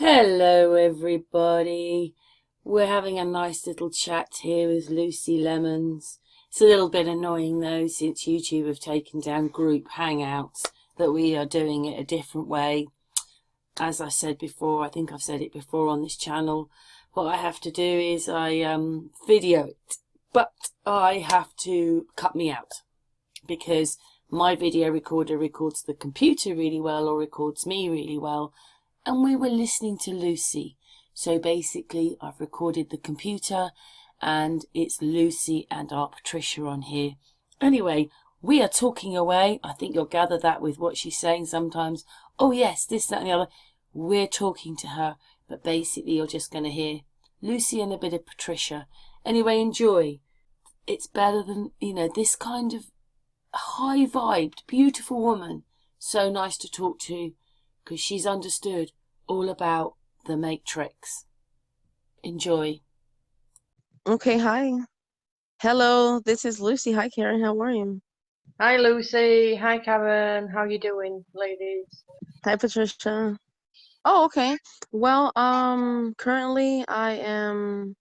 Hello, everybody. We're having a nice little chat here with Lucy Lemons. It's a little bit annoying though, since YouTube have taken down group hangouts, that we are doing it a different way. As I said before, I think I've said it before on this channel, what I have to do is I video it, but I have to cut me out because my video recorder records the computer really well or records me really well, and we were listening to Lucy. So basically, I've recorded the computer and it's Lucy and our Patricia on here. Anyway, we are talking away. I think you'll gather that with what she's saying sometimes. Oh yes, this, that and the other. We're talking to her, but basically you're just going to hear Lucy and a bit of Patricia. Anyway, enjoy. It's better than, this kind of high-vibed, beautiful woman. So nice to talk to, because she's understood all about the Matrix. Enjoy. Okay, hi. Hello, this is Lucy. Hi, Karen. How are you? Hi Lucy, hi Karen, how you doing, ladies? Hi, Patricia. Oh, okay. Well, currently I am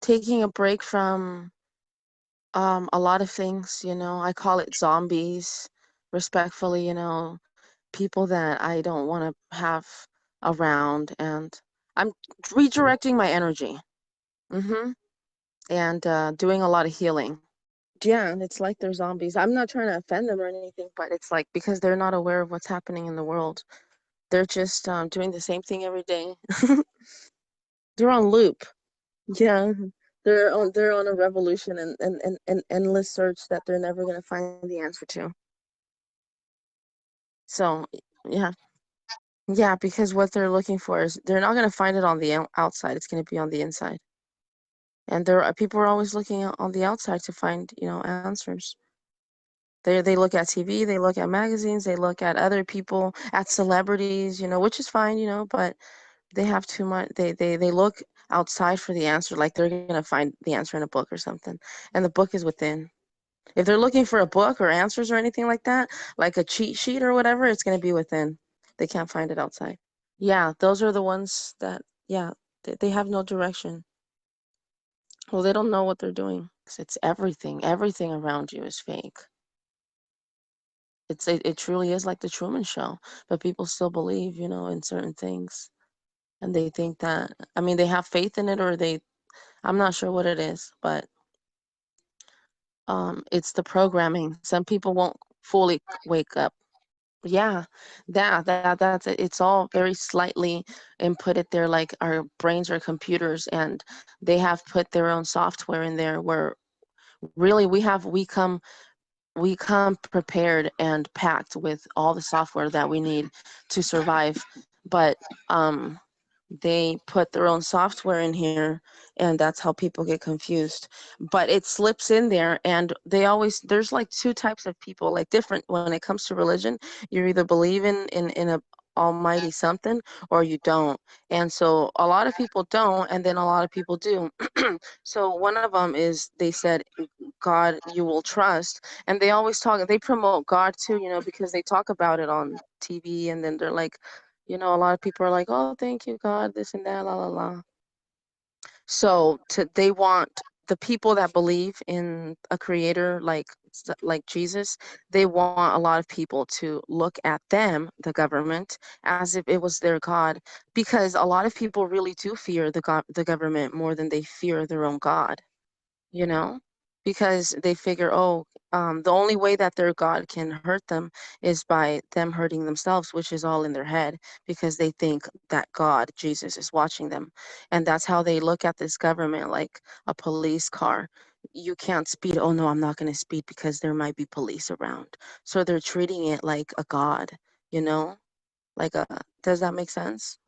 taking a break from a lot of things, I call it zombies, respectfully, people that I don't want to have around, and I'm redirecting my energy. Mm-hmm. And doing a lot of healing. Yeah, and it's like they're zombies. I'm not trying to offend them or anything, but it's like because they're not aware of what's happening in the world. They're just doing the same thing every day. They're on loop. Yeah, they're on a revolution and endless search that they're never gonna find the answer to. So yeah, yeah, because what they're looking for is they're not gonna find it on the outside. It's gonna be on the inside. And there are people are always looking on the outside to find answers. They look at TV, they look at magazines, they look at other people, at celebrities, which is fine, but they have too much. They look outside for the answer, like they're gonna find the answer in a book or something, and the book is within. If they're looking for a book or answers or anything like that, like a cheat sheet or whatever, it's gonna be within. They can't find it outside. Yeah, those are the ones that, yeah, they have no direction. Well, they don't know what they're doing. 'Cause it's everything. Everything around you is fake. It truly is like the Truman Show, but people still believe, in certain things, and they think that, I mean, they have faith in it, or I'm not sure what it is, but it's the programming. Some people won't fully wake up. Yeah, that's it. It's all very slightly inputted there, like our brains are computers, and they have put their own software in there where really we come prepared and packed with all the software that we need to survive, but um, they put their own software in here, and that's how people get confused. But it slips in there, and there's like two types of people, like different when it comes to religion. You either believe in a almighty something, or you don't. And so a lot of people don't, and then a lot of people do. So one of them is, they said, God you will trust. And they promote God too, because they talk about it on TV, and then they're like, a lot of people are like, oh, thank you, God, this and that, la la la. So they want the people that believe in a creator like Jesus, they want a lot of people to look at them, the government, as if it was their God, because a lot of people really do fear the government more than they fear their own God, you know, because they figure, oh, the only way that their God can hurt them is by them hurting themselves, which is all in their head, because they think that God, Jesus, is watching them. And that's how they look at this government, like a police car. You can't speed. Oh, no, I'm not going to speed because there might be police around. So they're treating it like a God, you know? Does that make sense?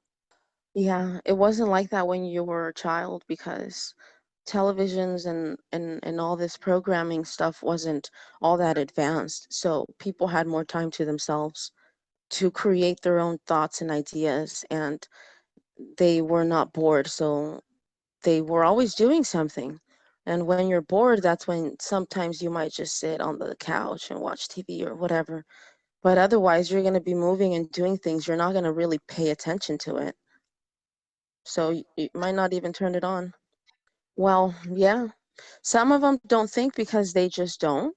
Yeah, it wasn't like that when you were a child, because televisions and all this programming stuff wasn't all that advanced. So people had more time to themselves to create their own thoughts and ideas, and they were not bored. So they were always doing something. And when you're bored, that's when sometimes you might just sit on the couch and watch TV or whatever. But otherwise, you're going to be moving and doing things. You're not going to really pay attention to it. So you might not even turn it on. Well, yeah. Some of them don't think because they just don't.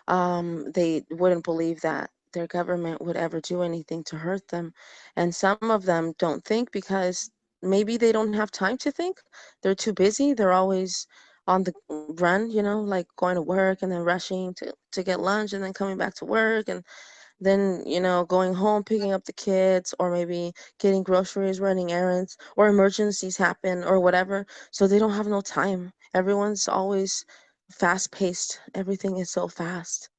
They wouldn't believe that their government would ever do anything to hurt them. And some of them don't think because maybe they don't have time to think. They're too busy. They're always on the run, like going to work and then rushing to get lunch and then coming back to work and then, going home, picking up the kids, or maybe getting groceries, running errands, or emergencies happen, or whatever. So they don't have no time. Everyone's always fast paced. Everything is so fast.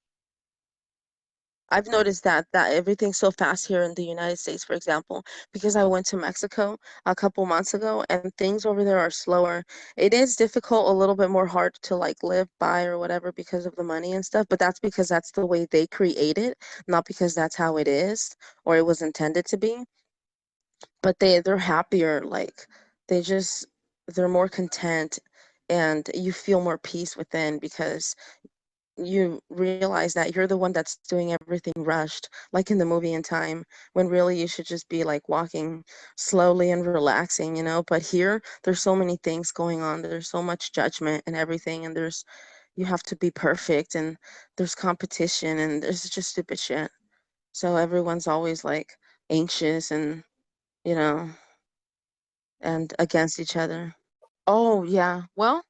I've noticed that everything's so fast here in the United States, for example, because I went to Mexico a couple months ago and things over there are slower. It is difficult, a little bit more hard to like live by or whatever because of the money and stuff, but that's because that's the way they create it, not because that's how it is or it was intended to be. But they're happier, like they just they're more content and you feel more peace within because you realize that you're the one that's doing everything rushed, like in the movie in time, when really you should just be like walking slowly and relaxing, But here, there's so many things going on. There's so much judgment and everything, and you have to be perfect, and there's competition, and there's just stupid shit. So everyone's always like anxious and, you know, and against each other. Oh, yeah. Well,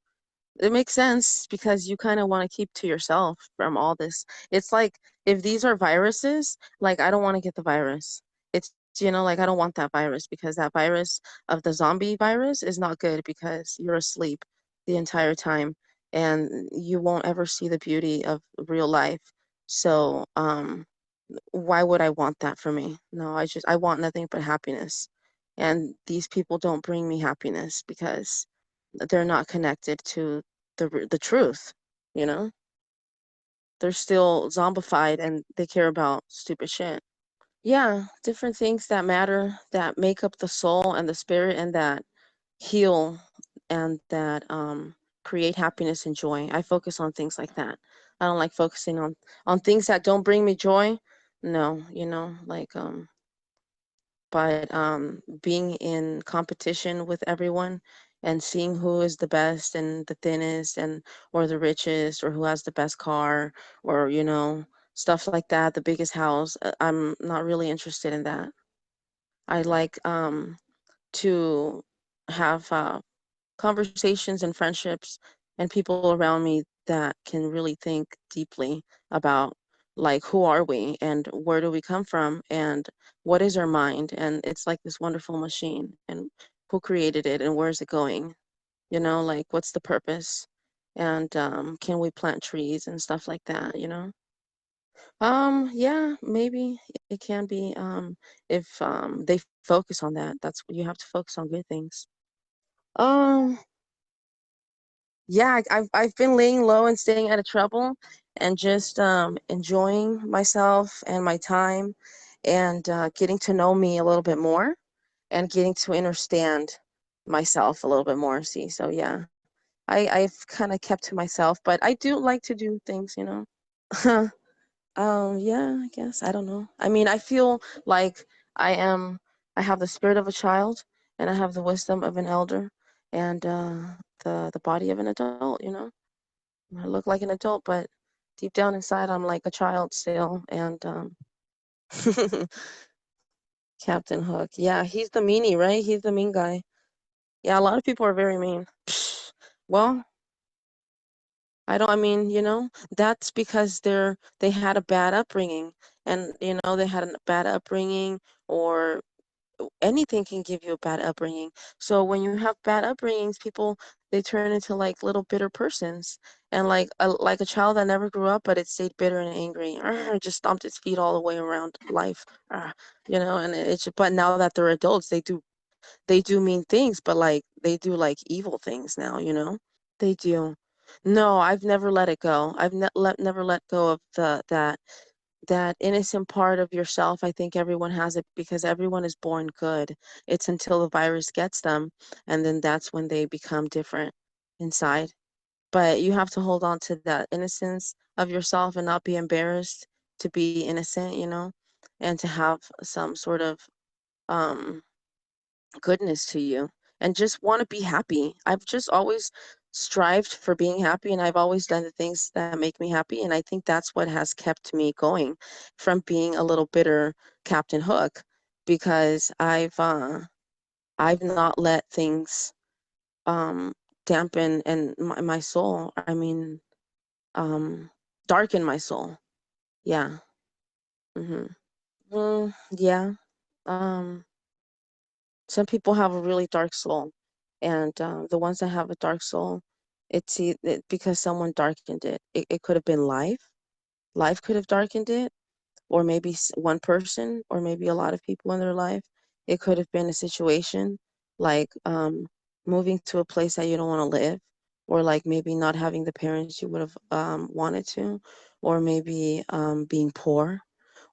it makes sense because you kind of want to keep to yourself from all this. It's like if these are viruses, like I don't want to get the virus. It's, like I don't want that virus because that virus of the zombie virus is not good because you're asleep the entire time and you won't ever see the beauty of real life. So, why would I want that for me? No, I want nothing but happiness. And these people don't bring me happiness because they're not connected to the truth, you know? They're still zombified and they care about stupid shit. Yeah, different things that matter, that make up the soul and the spirit and that heal and that create happiness and joy. I focus on things like that. I don't like focusing on things that don't bring me joy. No, like but being in competition with everyone and seeing who is the best and the thinnest and or the richest or who has the best car or stuff like that, the biggest house, I'm not really interested in that. I like to have conversations and friendships and people around me that can really think deeply about like who are we and where do we come from and what is our mind, and it's like this wonderful machine, and who created it and where is it going, like what's the purpose, and can we plant trees and stuff like that. Yeah, maybe it can be if they focus on that. That's you have to focus on good things. um Yeah, I've been laying low and staying out of trouble and just enjoying myself and my time and getting to know me a little bit more and getting to understand myself a little bit more. See, so yeah, I've kind of kept to myself, but I do like to do things. Yeah, I guess. I don't know. I mean, I feel like I am, I have the spirit of a child and I have the wisdom of an elder and the body of an adult. I look like an adult, but deep down inside, I'm like a child still. And Captain Hook, yeah, he's the meanie, right? He's the mean guy. Yeah, a lot of people are very mean. Well, I mean, that's because they had a bad upbringing, and they had a bad upbringing, or anything can give you a bad upbringing. So when you have bad upbringings, people they turn into like little bitter persons, and like a child that never grew up, but it stayed bitter and angry, just stomped its feet all the way around life, and it's but now that they're adults, they do mean things, but like they do like evil things now. They do. No, I've never let it go. I've never let go of that innocent part of yourself. I think everyone has it because everyone is born good. It's until the virus gets them, and then that's when they become different inside. But you have to hold on to that innocence of yourself and not be embarrassed to be innocent, and to have some sort of um goodness to you. and just want to be happy. I've just always strived for being happy, and I've always done the things that make me happy, and I think that's what has kept me going from being a little bitter Captain Hook, because I've not let things um dampen and my soul. I mean, um darken my soul. Yeah. Mhm. Yeah. Um some people have a really dark soul, and the ones that have a dark soul, because someone darkened it. It could have been life. Life could have darkened it, or maybe one person, or maybe a lot of people in their life. It could have been a situation like moving to a place that you don't want to live, or like maybe not having the parents you would have wanted to, or maybe being poor,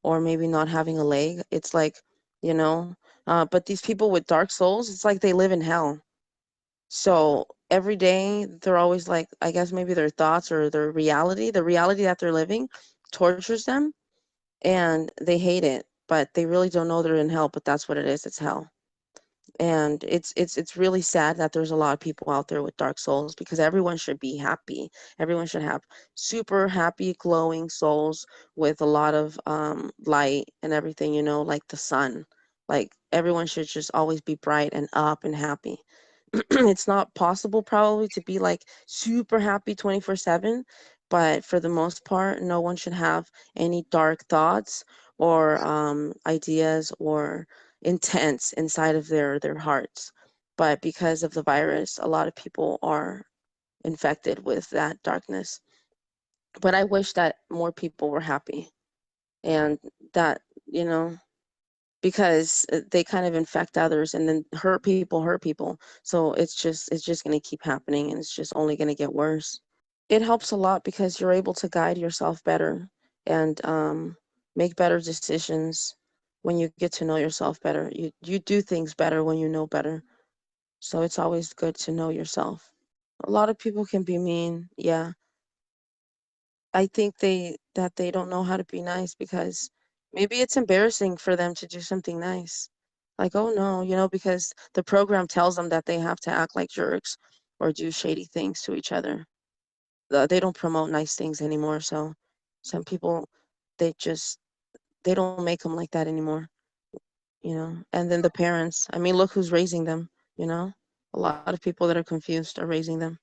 or maybe not having a leg. It's like, you know, but these people with dark souls, it's like they live in hell. So every day they're always like, I guess maybe their thoughts or their reality, the reality that they're living tortures them, and they hate it, but they really don't know they're in hell, but that's what it is. It's hell. And it's really sad that there's a lot of people out there with dark souls, because everyone should be happy. Everyone should have super happy, glowing souls with a lot of light and everything, like the sun. Like everyone should just always be bright and up and happy. It's not possible probably to be like super happy 24/7, but for the most part, no one should have any dark thoughts or ideas or intents inside of their hearts. But because of the virus, a lot of people are infected with that darkness. But I wish that more people were happy, and that, you know, because they kind of infect others and then hurt people. So it's just going to keep happening, and it's just only going to get worse. It helps a lot because you're able to guide yourself better, and make better decisions when you get to know yourself better. You do things better when you know better. So it's always good to know yourself. A lot of people can be mean. Yeah. I think they don't know how to be nice, because maybe it's embarrassing for them to do something nice. Like, oh no, because the program tells them that they have to act like jerks or do shady things to each other. They don't promote nice things anymore, so some people, they just they don't make them like that anymore. And then the parents, I mean, look who's raising them, you know? A lot of people that are confused are raising them.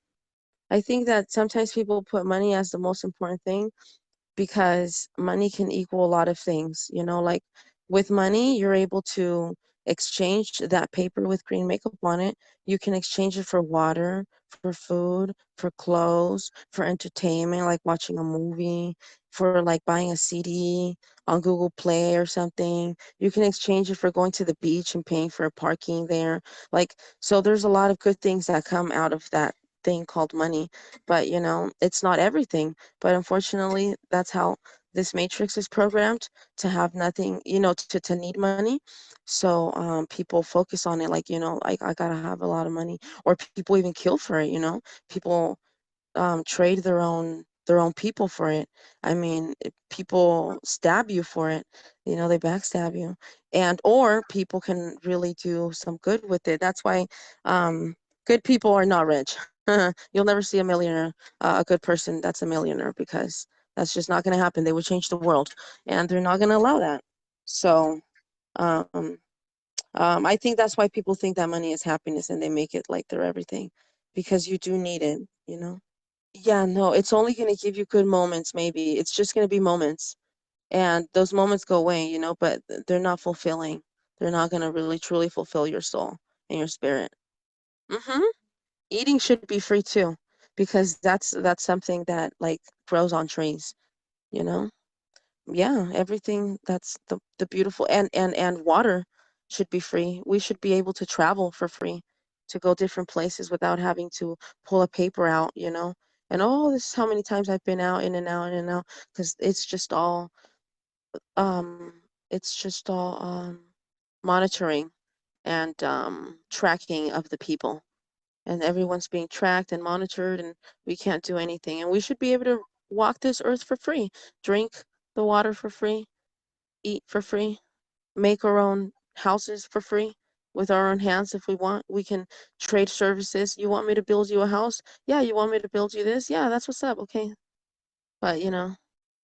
I think that sometimes people put money as the most important thing, because money can equal a lot of things. Like with money, you're able to exchange that paper with green makeup on it. You can exchange it for water, for food, for clothes, for entertainment, like watching a movie, for like buying a CD on Google Play or something. You can exchange it for going to the beach and paying for parking there. Like, so there's a lot of good things that come out of that thing called money. But, it's not everything. But unfortunately, that's how this matrix is programmed, to have nothing, to need money. So people focus on it like, I gotta have a lot of money, or people even kill for it. People trade their own people for it. I mean, people stab you for it. They backstab you, and or people can really do some good with it. That's why good people are not rich. You'll never see a millionaire, a good person that's a millionaire, because that's just not going to happen. They would change the world, and they're not going to allow that. So um, I think that's why people think that money is happiness, and they make it like they're everything, because you do need it. Yeah, no, it's only going to give you good moments, maybe. It's just going to be moments. And those moments go away, but they're not fulfilling. They're not going to really truly fulfill your soul and your spirit. hmm Eating should be free too, because that's something that like grows on trees, you know? Yeah, everything that's the beautiful, and water should be free. We should be able to travel for free, to go different places without having to pull a paper out. And oh, this is how many times I've been out, in and out, in and out, because it's just all monitoring and tracking of the people, and everyone's being tracked and monitored, and we can't do anything. And we should be able to walk this earth for free, drink the water for free, eat for free, make our own houses for free. with our own hands if we want. We can trade services. You want me to build you a house? Yeah, you want me to build you this? Yeah, that's what's up. Okay. But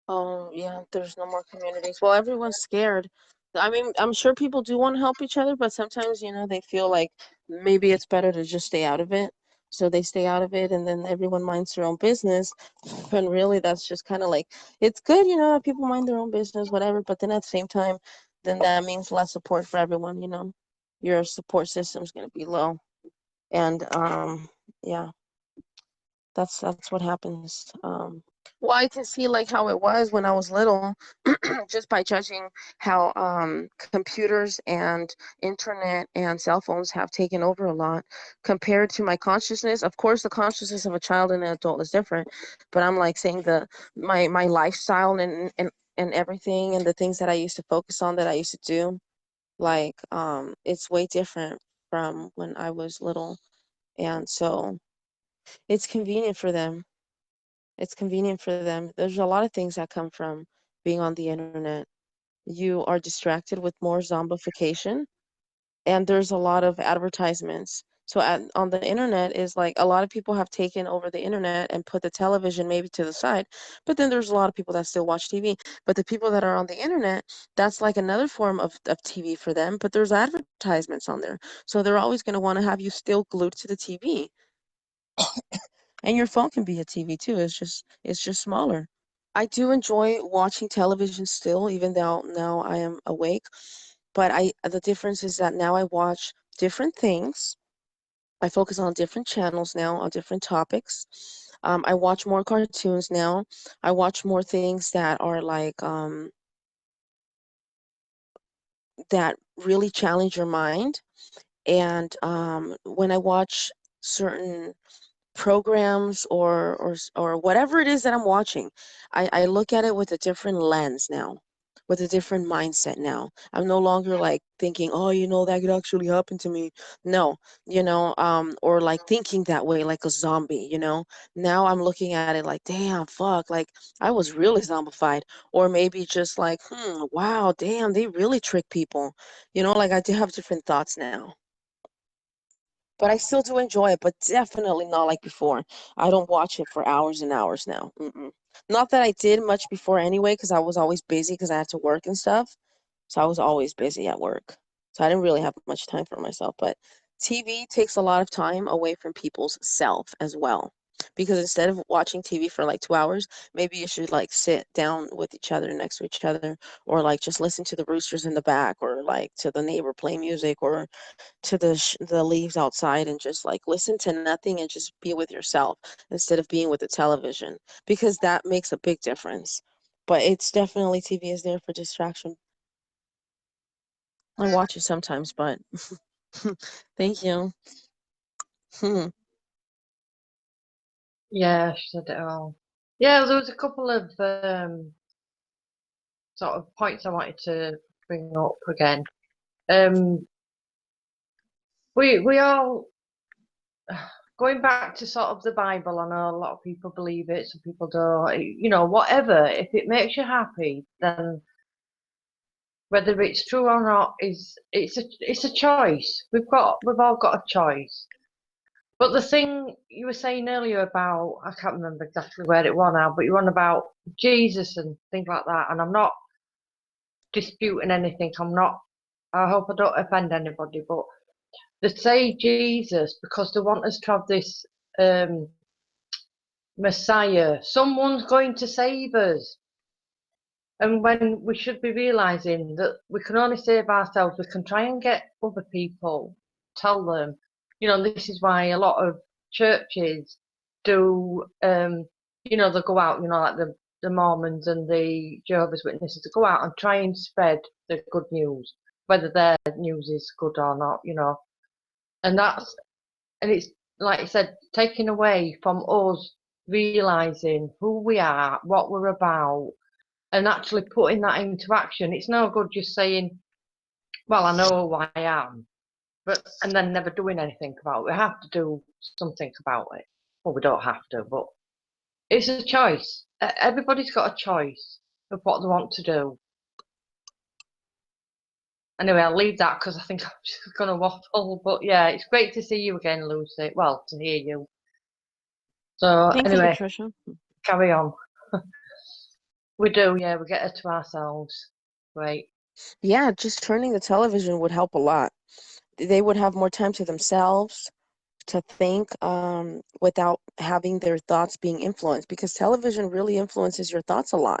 oh yeah, there's no more communities. Well, everyone's scared. I mean, I'm sure people do want to help each other, but sometimes, they feel like maybe it's better to just stay out of it. So they stay out of it and then everyone minds their own business. And really that's just kind of like it's good, that people mind their own business, whatever, but then at the same time, then that means less support for everyone. Your support system's gonna be low. And yeah, that's what happens. Well, I can see like how it was when I was little, just by judging how computers and internet and cell phones have taken over a lot compared to my consciousness. Of course, the consciousness of a child and an adult is different, but I'm like saying my lifestyle and everything and the things that I used to focus on that I used to do, like it's way different from when I was little, and so it's convenient for them. It's convenient for them. There's a lot of things that come from being on the internet. You are distracted with more zombification, and there's a lot of advertisements. So on the internet is like a lot of people have taken over the internet and put the television maybe to the side, but then there's a lot of people that still watch TV. But the people that are on the internet, that's like another form of TV for them, but there's advertisements on there. So they're always going to want to have you still glued to the TV. And your phone can be a TV too. It's just smaller. I do enjoy watching television still, even though now I am awake. But the difference is that now I watch different things. I focus on different channels now, on different topics. I watch more cartoons now. I watch more things that are like that really challenge your mind. And when I watch certain programs or whatever it is that I'm watching, I look at it with a different lens now, with a different mindset now. I'm no longer like thinking, oh, that could actually happen to me. No, or like thinking that way like a zombie. Now I'm looking at it like, damn, fuck, like I was really zombified. Or maybe just like, wow, damn, they really trick people. Like I do have different thoughts now. But I still do enjoy it, but definitely not like before. I don't watch it for hours and hours now. Mm-mm. Not that I did much before anyway, because I was always busy because I had to work and stuff. So I was always busy at work. So I didn't really have much time for myself. But TV takes a lot of time away from people's self as well. Because instead of watching TV for like 2 hours, maybe you should like sit down with each other next to each other, or like just listen to the roosters in the back, or like to the neighbor play music, or to the leaves outside, and just like listen to nothing and just be with yourself instead of being with the television, because that makes a big difference. But it's definitely TV is there for distraction. I watch it sometimes, but thank you. Hmm. Yeah, she said it all. Yeah, there was a couple of sort of points I wanted to bring up again. Um, we all going back to sort of the Bible. I know a lot of people believe it, some people don't. Whatever. If it makes you happy, then whether it's true or not it's a choice. We've all got a choice. But the thing you were saying earlier about, I can't remember exactly where it was now, but you were on about Jesus and things like that, and I'm not disputing anything. I hope I don't offend anybody, but they say Jesus because they want us to have this um, Messiah. Someone's going to save us. And when we should be realizing that we can only save ourselves, we can try and get other people, tell them, this is why a lot of churches do, they go out, like the Mormons and the Jehovah's Witnesses, to go out and try and spread the good news, whether their news is good or not. And it's like I said, taken away from us realizing who we are, what we're about, and actually putting that into action. It's no good just saying, well, I know who I am, and then never doing anything about it. We have to do something about it. Well, we don't have to, but it's a choice. Everybody's got a choice of what they want to do. Anyway, I'll leave that because I think I'm just going to waffle. But yeah, it's great to see you again, Lucy. Well, to hear you. So Thank you, anyway, Patricia. carry on. We do, yeah, we get her to ourselves. Great. Yeah, just turning the television would help a lot. They would have more time to themselves to think without having their thoughts being influenced because television really influences your thoughts a lot.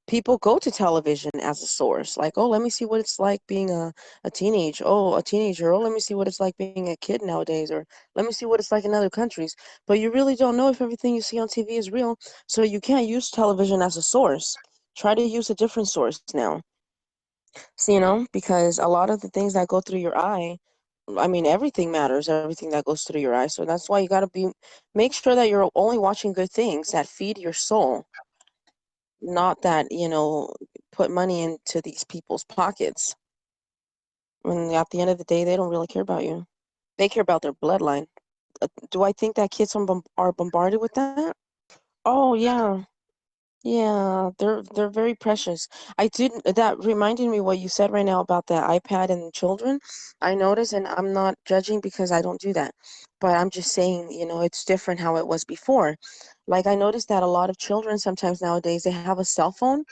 People go to television as a source, like, oh, let me see what it's like being a teenager. Oh, let me see what it's like being a kid nowadays, or let me see what it's like in other countries. But you really don't know if everything you see on TV is real, so you can't use television as a source. Try to use a different source now. So, because a lot of the things that go through your eye, I mean, everything matters, everything that goes through your eye. So that's why you got to make sure that you're only watching good things that feed your soul, not that, put money into these people's pockets. And at the end of the day, they don't really care about you. They care about their bloodline. Do I think that kids are bombarded with that? Oh, yeah. Yeah, they're very precious. I did That reminded me what you said right now about the iPad and children. I noticed, and I'm not judging because I don't do that, but I'm just saying, it's different how it was before. Like I noticed that a lot of children sometimes nowadays they have a cell phone,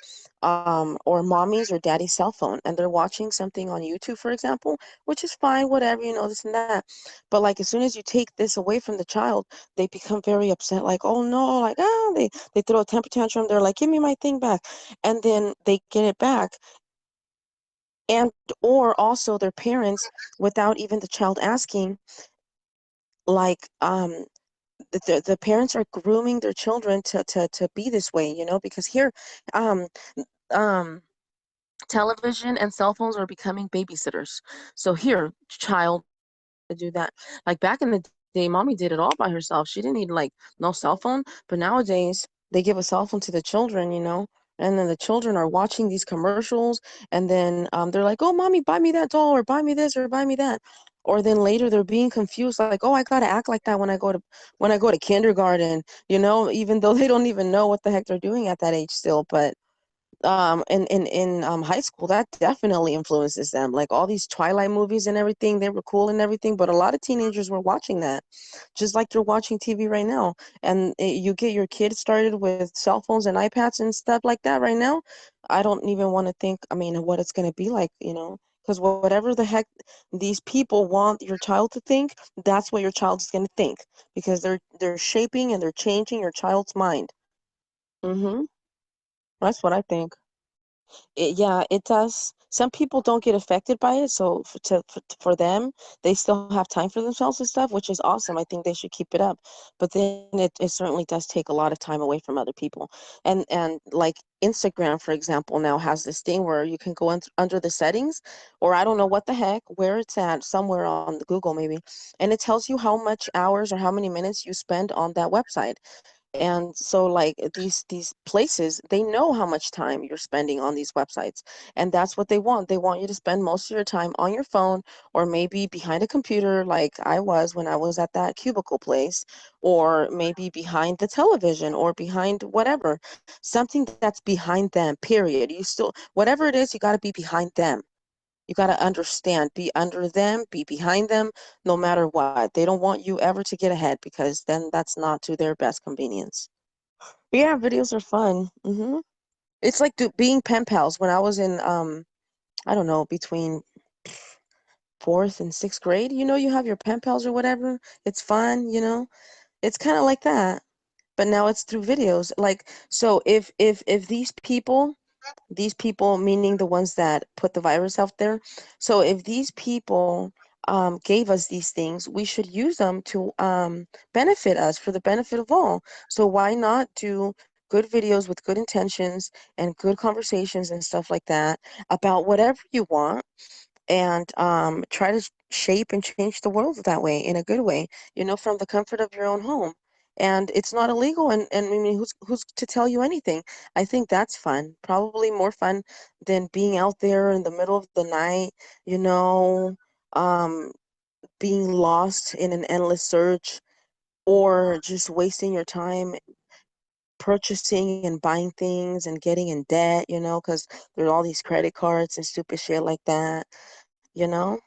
or mommy's or daddy's cell phone, and they're watching something on YouTube, for example, which is fine, whatever, this and that. But like as soon as you take this away from the child, they become very upset, like, oh no, like they throw a temper tantrum. They're like, give me my thing back. And then they get it back. And or also their parents, without even the child asking, like the parents are grooming their children to be this way, because here um um television and cell phones are becoming babysitters. So here, child, to do that. Like back in the day, mommy did it all by herself. She didn't need like no cell phone. But nowadays, they give a cell phone to the children, and then the children are watching these commercials, and then they're like, "Oh, mommy, buy me that doll, or buy me this, or buy me that." Or then later they're being confused, like, "Oh, I gotta act like that when I go to kindergarten," even though they don't even know what the heck they're doing at that age still. But in high school, that definitely influences them, like all these Twilight movies and everything. They were cool and everything, but a lot of teenagers were watching that, just like they're watching TV right now. And you get your kids started with cell phones and iPads and stuff like that right now. I don't even want to think, I mean, what it's going to be like, because whatever the heck these people want your child to think, that's what your child is going to think, because they're shaping and they're changing your child's mind. Mm-hmm. That's what I think. Yeah, it does. Some people don't get affected by it, so for them, they still have time for themselves and stuff, which is awesome. I think they should keep it up. But then it certainly does take a lot of time away from other people. And like Instagram, for example, now has this thing where you can go under the settings, or I don't know what the heck, where it's at, somewhere on the Google maybe, and it tells you how much hours or how many minutes you spend on that website. And so like these places, they know how much time you're spending on these websites, and that's what they want. They want you to spend most of your time on your phone, or maybe behind a computer like I was when I was at that cubicle place, or maybe behind the television, or behind whatever, something that's behind them, period. You still, whatever it is, you got to be behind them. You got to understand, be under them, be behind them, no matter what. They don't want you ever to get ahead, because then that's not to their best convenience. But yeah, videos are fun. It's like being pen pals when I was in, I don't know, between fourth and sixth grade. You have your pen pals or whatever. It's fun. It's kind of like that. But now it's through videos. Like, so if these people, meaning the ones that put the virus out there. So if these people gave us these things, we should use them to benefit us, for the benefit of all. So why not do good videos with good intentions and good conversations and stuff like that about whatever you want, and try to shape and change the world that way, in a good way, from the comfort of your own home. And it's not illegal, and I mean, who's to tell you anything? I think that's fun, probably more fun than being out there in the middle of the night, you know, um, being lost in an endless search, or just wasting your time purchasing and buying things and getting in debt, because there's all these credit cards and stupid shit like that, you know?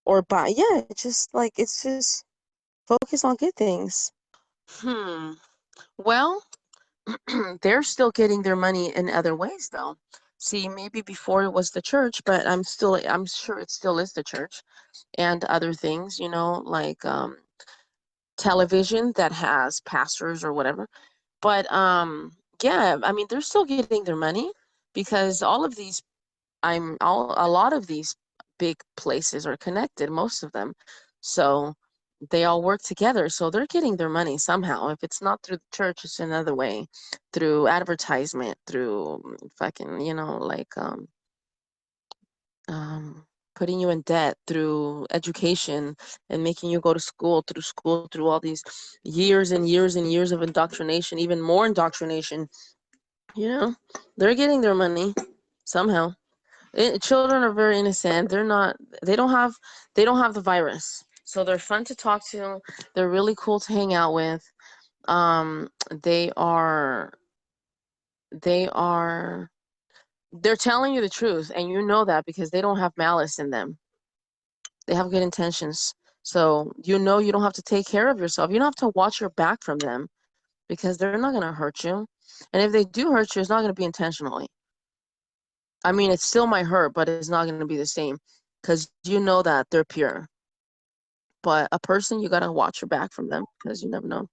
Or yeah, it's just focus on good things. Well, they're still getting their money in other ways, though. See, maybe before it was the church, but I'm sure it still is the church and other things, like television that has pastors or whatever. But yeah, I mean, they're still getting their money because a lot of these big places are connected, most of them. So they all work together. So they're getting their money somehow. If it's not through the church, it's another way, through advertisement, through fucking, like um, putting you in debt, through education and making you go to school, through all these years and years and years of indoctrination, even more indoctrination. They're getting their money somehow. Children are very innocent. They don't have the virus, so they're fun to talk to. They're really cool to hang out with. They are they are they're telling you the truth, and you know that because they don't have malice in them. They have good intentions. So you don't have to take care of yourself. You don't have to watch your back from them because they're not going to hurt you. And if they do hurt you, it's not going to be intentionally. I mean, it still might hurt, but it's not going to be the same because you know that they're pure. But a person, you got to watch your back from them because you never know.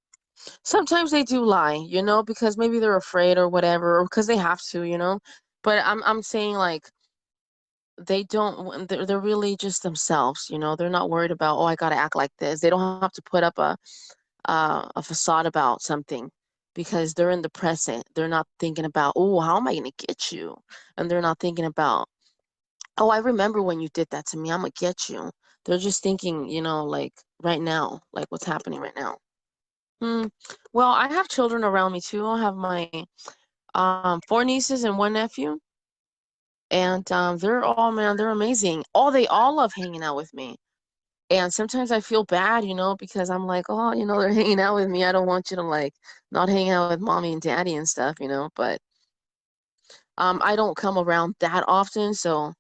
Sometimes they do lie, because maybe they're afraid or whatever, or because they have to, But I'm saying, like, they don't. They're really just themselves, They're not worried about, oh, I got to act like this. They don't have to put up a facade about something because they're in the present. They're not thinking about, oh, how am I going to get you? And they're not thinking about, oh, I remember when you did that to me. I'm going to get you. They're just thinking, like right now, like what's happening right now. Well, I have children around me too. I have my 4 nieces and 1 nephew. And they're amazing. They all love hanging out with me. And sometimes I feel bad, because I'm like, oh, they're hanging out with me. I don't want you to like not hang out with mommy and daddy and stuff, but I don't come around that often, so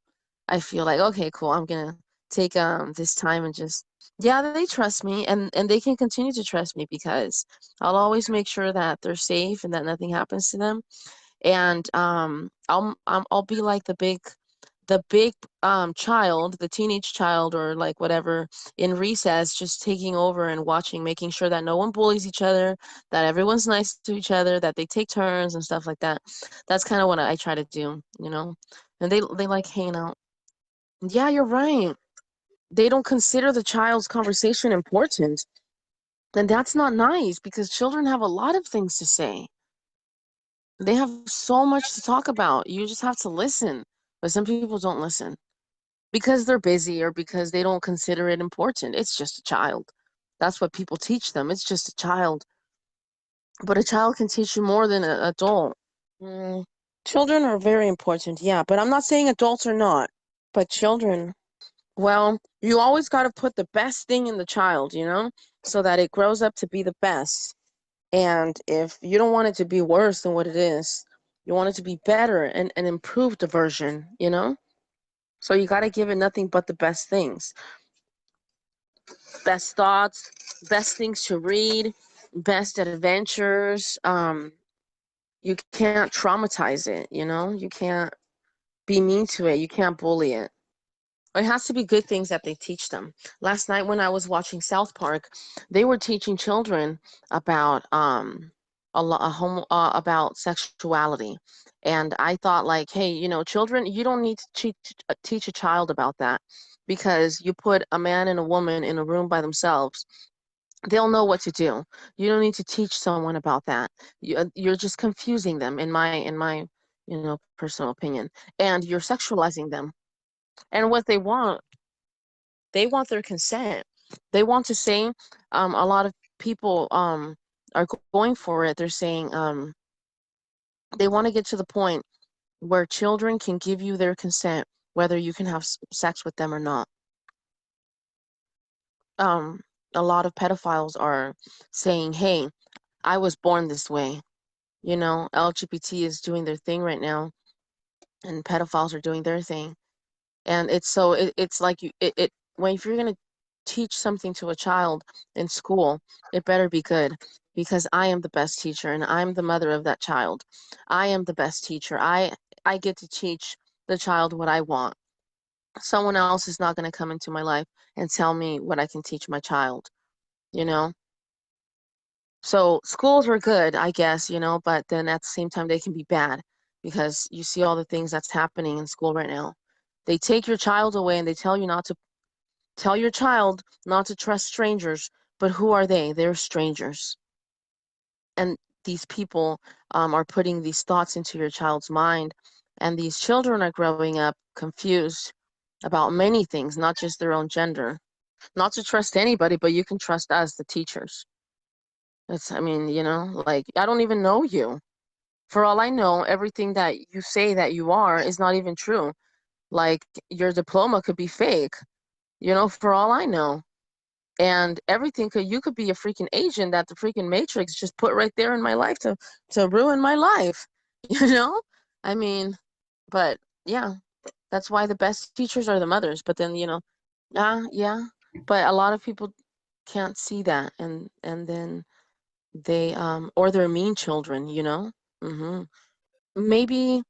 I feel like, okay, cool. I'm gonna take this time and just yeah, they trust me and they can continue to trust me because I'll always make sure that they're safe and that nothing happens to them. And I'll be like the big child, the teenage child or like whatever in recess, just taking over and watching, making sure that no one bullies each other, that everyone's nice to each other, that they take turns and stuff like that. That's kind of what I try to do, and they like hanging out. Yeah, you're right. They don't consider the child's conversation important. And that's not nice because children have a lot of things to say. They have so much to talk about. You just have to listen. But some people don't listen because they're busy or because they don't consider it important. It's just a child. That's what people teach them. It's just a child. But a child can teach you more than an adult. Mm. Children are very important, yeah. But I'm not saying adults are not. But children, well, you always got to put the best thing in the child, so that it grows up to be the best. And if you don't want it to be worse than what it is, you want it to be better and an improved version, So you got to give it nothing but the best things. Best thoughts, best things to read, best adventures. You can't traumatize it, You can't be mean to it. You can't bully it. It has to be good things that they teach them. Last night when I was watching South Park, they were teaching children about about sexuality, and I thought like, hey, children, you don't need to teach a child about that because you put a man and a woman in a room by themselves. They'll know what to do. You don't need to teach someone about that. You're just confusing them, in my personal opinion, and you're sexualizing them. And what they want their consent. They want to say, a lot of people are going for it. They're saying they want to get to the point where children can give you their consent, whether you can have sex with them or not. A lot of pedophiles are saying, hey, I was born this way. LGBT is doing their thing right now, and pedophiles are doing their thing. And it's like when if you're going to teach something to a child in school, it better be good, because I am the best teacher and I'm the mother of that child. I am the best teacher. I get to teach the child what I want. Someone else is not going to come into my life and tell me what I can teach my child, you know? So schools are good, I guess, but then at the same time they can be bad, because you see all the things that's happening in school right now. They take your child away and they tell your child not to trust strangers, but who are they? They're strangers. And these people are putting these thoughts into your child's mind, and these children are growing up confused about many things, not just their own gender. Not to trust anybody, but you can trust us, the teachers. I mean, like, I don't even know you. For all I know, everything that you say that you are is not even true. Like, your diploma could be fake, for all I know. And you could be a freaking agent that the freaking Matrix just put right there in my life to ruin my life, you know? I mean, but yeah, that's why the best teachers are the mothers. But then, yeah, but a lot of people can't see that, and then they or they're mean children, hmm Maybe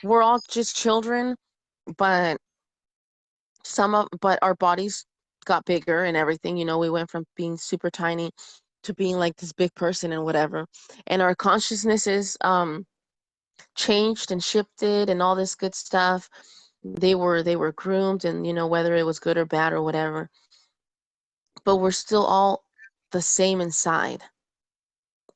we're all just children, but but our bodies got bigger and everything. We went from being super tiny to being like this big person and whatever, and our consciousnesses changed and shifted and all this good stuff. They were groomed, and whether it was good or bad or whatever, but we're still all the same inside.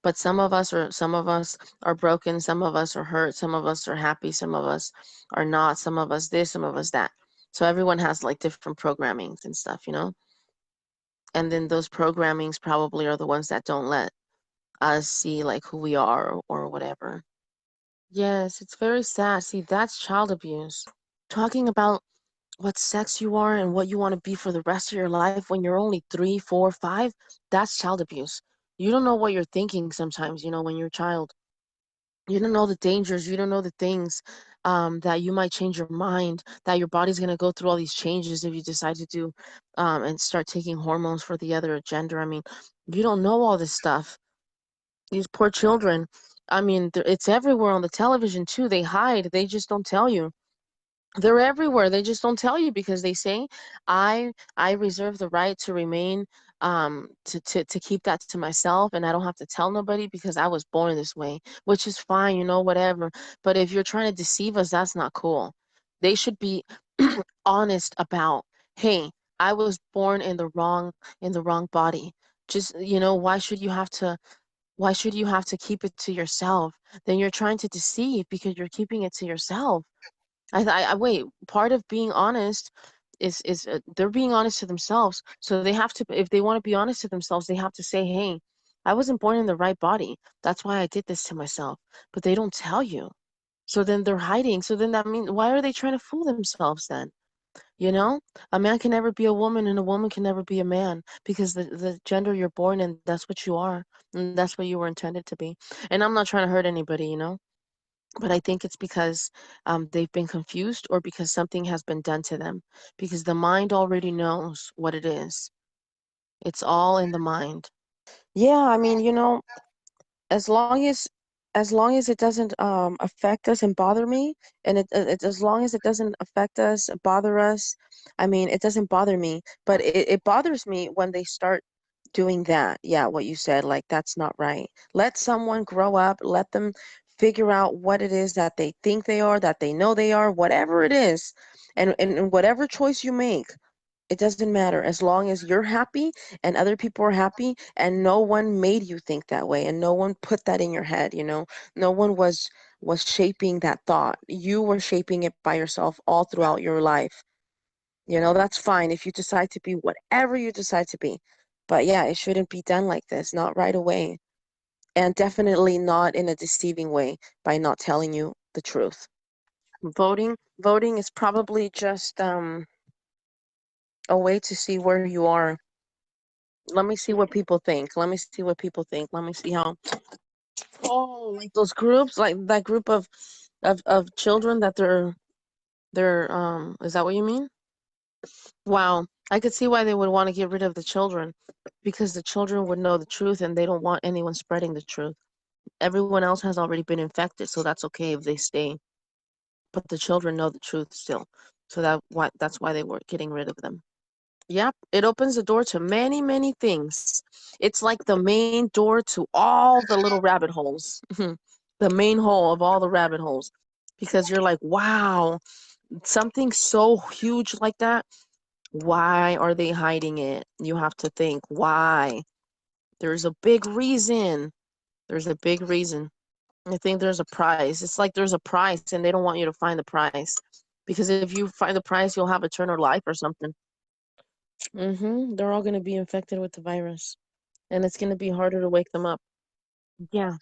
But some of us are broken, some of us are hurt, some of us are happy, some of us are not, some of us this, some of us that. So everyone has like different programmings and stuff. And then those programmings probably are the ones that don't let us see like who we are, or whatever. Yes, it's very sad. See, that's child abuse. Talking about what sex you are and what you want to be for the rest of your life when you're only 3, 4, 5, that's child abuse. You don't know what you're thinking sometimes, when you're a child. You don't know the dangers. You don't know the things that you might change your mind, that your body's going to go through all these changes if you decide to do and start taking hormones for the other gender. I mean, you don't know all this stuff. These poor children, I mean, it's everywhere on the television too. They hide, they just don't tell you. They're everywhere. They just don't tell you because they say, I reserve the right to remain to keep that to myself, and I don't have to tell nobody because I was born this way, which is fine, whatever. But if you're trying to deceive us, that's not cool. They should be honest about, hey, I was born in the wrong body. Just, why should you have to keep it to yourself? Then you're trying to deceive because you're keeping it to yourself. I wait. Part of being honest is they're being honest to themselves. So they have to, if they want to be honest to themselves, they have to say, "Hey, I wasn't born in the right body. That's why I did this to myself." But they don't tell you. So then they're hiding. So then that means, why are they trying to fool themselves then? You know, a man can never be a woman and a woman can never be a man, because the gender you're born in, that's what you are, and that's what you were intended to be. And I'm not trying to hurt anybody. But I think it's because they've been confused, or because something has been done to them, because the mind already knows what it is. It's all in the mind. Yeah, I mean, as long as it doesn't affect us and bother me, and as long as it doesn't affect us, bother us, I mean, it doesn't bother me, but it bothers me when they start doing that. Yeah, what you said, like, that's not right. Let someone grow up, let them figure out what it is that they think they are, that they know they are, whatever it is. And whatever choice you make, it doesn't matter, as long as you're happy and other people are happy, and no one made you think that way, and no one put that in your head. No one was shaping that thought. You were shaping it by yourself all throughout your life. That's fine if you decide to be whatever you decide to be. But yeah, it shouldn't be done like this, not right away. And definitely not in a deceiving way, by not telling you the truth. Voting is probably just a way to see where you are. Let me see what people think. Let me see what people think. Let me see how Oh, like those groups, like that group of children that they're is that what you mean? Wow. I could see why they would want to get rid of the children because the children would know the truth and they don't want anyone spreading the truth. Everyone else has already been infected, so that's okay if they stay. But the children know the truth still. So that's why they were getting rid of them. Yep, it opens the door to many, many things. It's like the main door to all the little rabbit holes. The main hole of all the rabbit holes. Because you're like, wow, something so huge like that, why are they hiding it? You have to think, why? There's a big reason. There's a big reason. I think there's a prize. It's like there's a prize and they don't want you to find the prize. Because if you find the prize, you'll have eternal life or something. They're all going to be infected with the virus. And it's going to be harder to wake them up. Yeah.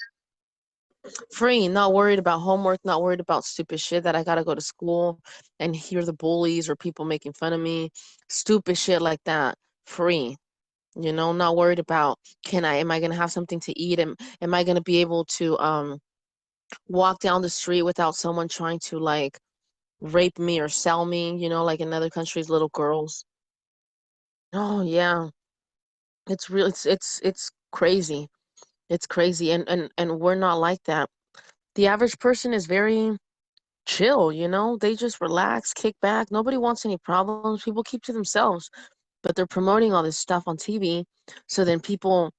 Free, not worried about homework, not worried about stupid shit that I got to go to school and hear the bullies or people making fun of me. Stupid shit like that. Free. Not worried about am I going to have something to eat? Am I going to be able to walk down the street without someone trying to like rape me or sell me, like in other countries, little girls. Oh yeah. It's real it's crazy. It's crazy and we're not like that. The average person is very chill, They just relax, kick back. Nobody wants any problems. People keep to themselves, but they're promoting all this stuff on TV. So then people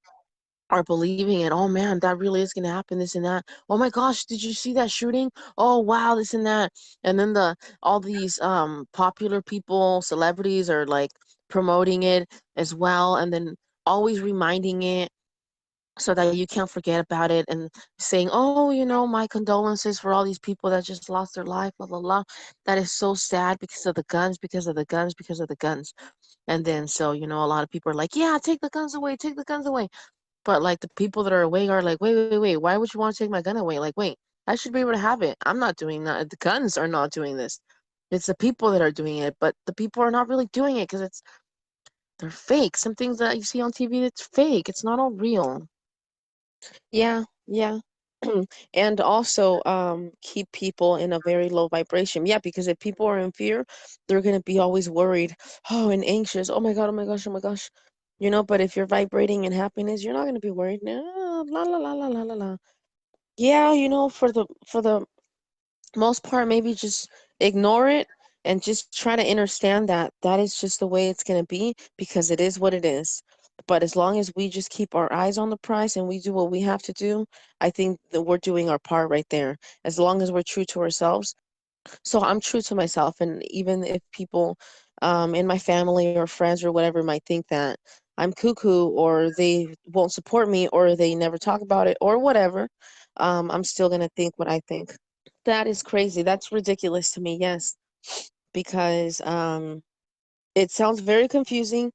are believing it. Oh man, that really is going to happen, this and that. Oh my gosh, did you see that shooting? Oh wow, this and that. And then all these popular people, celebrities are like promoting it as well, and then always reminding it so that you can't forget about it, and saying, oh, my condolences for all these people that just lost their life, blah blah blah. That is so sad because of the guns, because of the guns, because of the guns. And then so a lot of people are like, yeah, take the guns away, take the guns away. But like the people that are awake are like, wait, why would you want to take my gun away? Like, wait, I should be able to have it. I'm not doing that. The guns are not doing this. It's the people that are doing it, but the people are not really doing it because they're fake. Some things that you see on TV, it's fake. It's not all real. Yeah, yeah. And also keep people in a very low vibration. Yeah, because if people are in fear, they're gonna be always worried, oh, and anxious. Oh my God, oh my gosh, oh my gosh. But if you're vibrating in happiness, you're not gonna be worried. No, la la la la la la la. Yeah, for the most part, maybe just ignore it and just try to understand that that is just the way it's going to be because it is what it is. But as long as we just keep our eyes on the prize and we do what we have to do, I think that we're doing our part right there. As long as we're true to ourselves. So I'm true to myself. And even if people in my family or friends or whatever might think that I'm cuckoo or they won't support me or they never talk about it or whatever, I'm still going to think what I think. That is crazy. That's ridiculous to me, yes, because it sounds very confusing.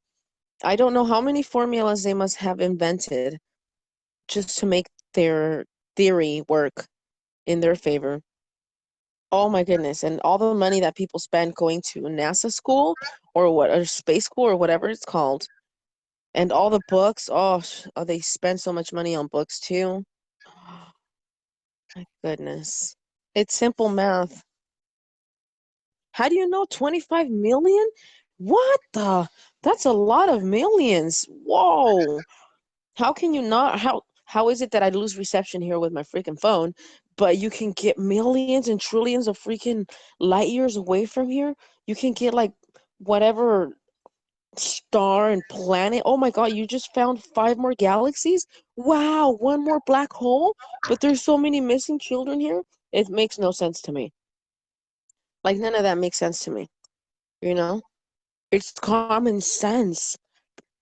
I don't know how many formulas they must have invented just to make their theory work in their favor. Oh my goodness. And all the money that people spend going to NASA school or space school or whatever it's called. And all the books, they spend so much money on books too. My goodness. It's simple math. How do you know 25 million? What the? That's a lot of millions. Whoa. How can you not? How is it that I lose reception here with my freaking phone, but you can get millions and trillions of freaking light years away from here? You can get like whatever star and planet. Oh my God, you just found 5 more galaxies? Wow, one more black hole? But there's so many missing children here. It makes no sense to me. Like none of that makes sense to me, you know? It's common sense.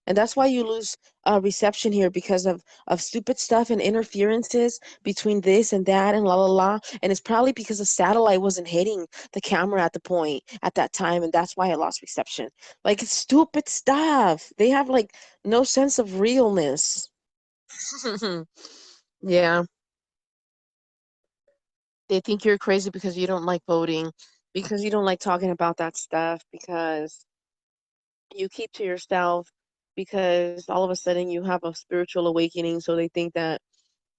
And that's why you lose reception here because of stupid stuff and interferences between this and that and la la la. And it's probably because the satellite wasn't hitting the camera at the point at that time, and that's why I lost reception. Like it's stupid stuff. They have like no sense of realness. Yeah, they think you're crazy because you don't like voting, because you don't like talking about that stuff, because you keep to yourself because all of a sudden you have a spiritual awakening. So they think that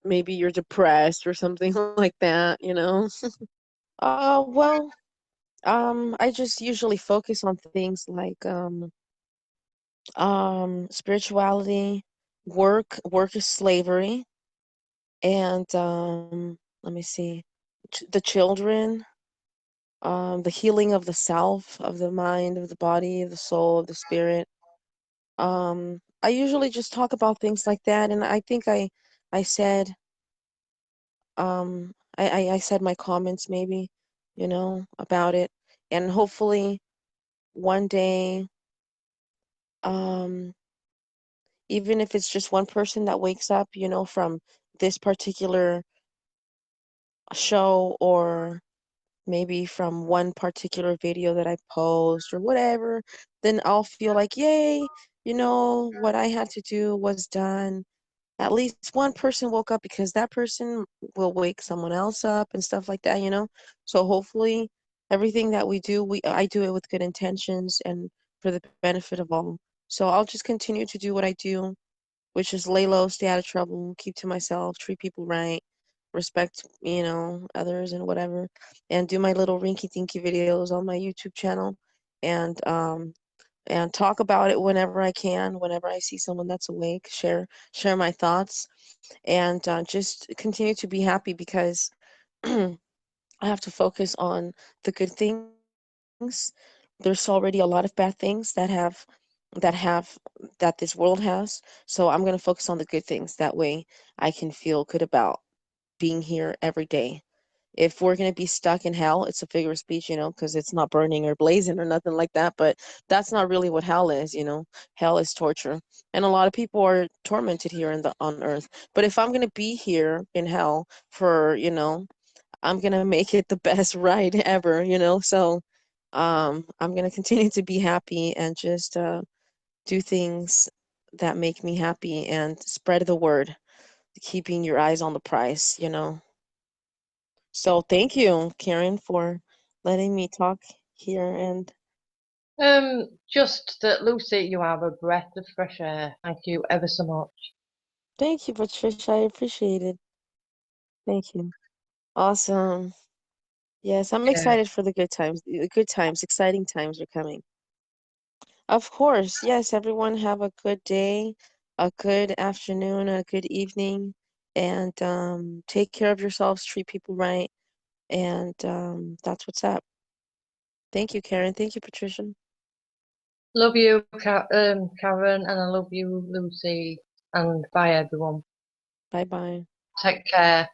maybe you're depressed or something like that, you know? Well, I just usually focus on things like spirituality, work is slavery, and let me see, the children, the healing of the self, of the mind, of the body, of the soul, of the spirit. I usually just talk about things like that, and I think I said I said my comments maybe, you know, about it, and hopefully one day, um, even if it's just one person that wakes up, you know, from this particular show, or maybe from one particular video that I post or whatever, then I'll feel like, yay, you know, what I had to do was done. At least one person woke up, because that person will wake someone else up and stuff like that, you know? So hopefully everything that we do, I do it with good intentions and for the benefit of all. So I'll just continue to do what I do, which is lay low, stay out of trouble, keep to myself, treat people right, respect, you know, others and whatever, and do my little rinky dinky videos on my YouTube channel, and talk about it whenever I can, whenever I see someone that's awake, share my thoughts, and just continue to be happy, because I have to focus on the good things. There's already a lot of bad things that that this world has. So I'm going to focus on the good things. That way I can feel good about being here every day. If we're going to be stuck in hell, it's a figure of speech, you know, because it's not burning or blazing or nothing like that. But that's not really what hell is, you know. Hell is torture. And a lot of people are tormented here on earth. But if I'm going to be here in hell for, you know, I'm going to make it the best ride ever, you know. So I'm going to continue to be happy and just do things that make me happy and spread the word, keeping your eyes on the prize, you know. So thank you, Karen, for letting me talk here, and Just that, Lucy, you are a breath of fresh air. Thank you ever so much. thank you, Patricia. I appreciate it. Thank you. Awesome. Yes, I'm Okay. excited for the good times. The good times, exciting times are coming. Of course. Yes, everyone have a good day, a good afternoon, a good evening, and take care of yourselves, treat people right, and that's what's up. Thank you, Karen. Thank you, Patricia. Love you, Karen, and I love you, Lucy. And bye, everyone. Bye bye. Take care.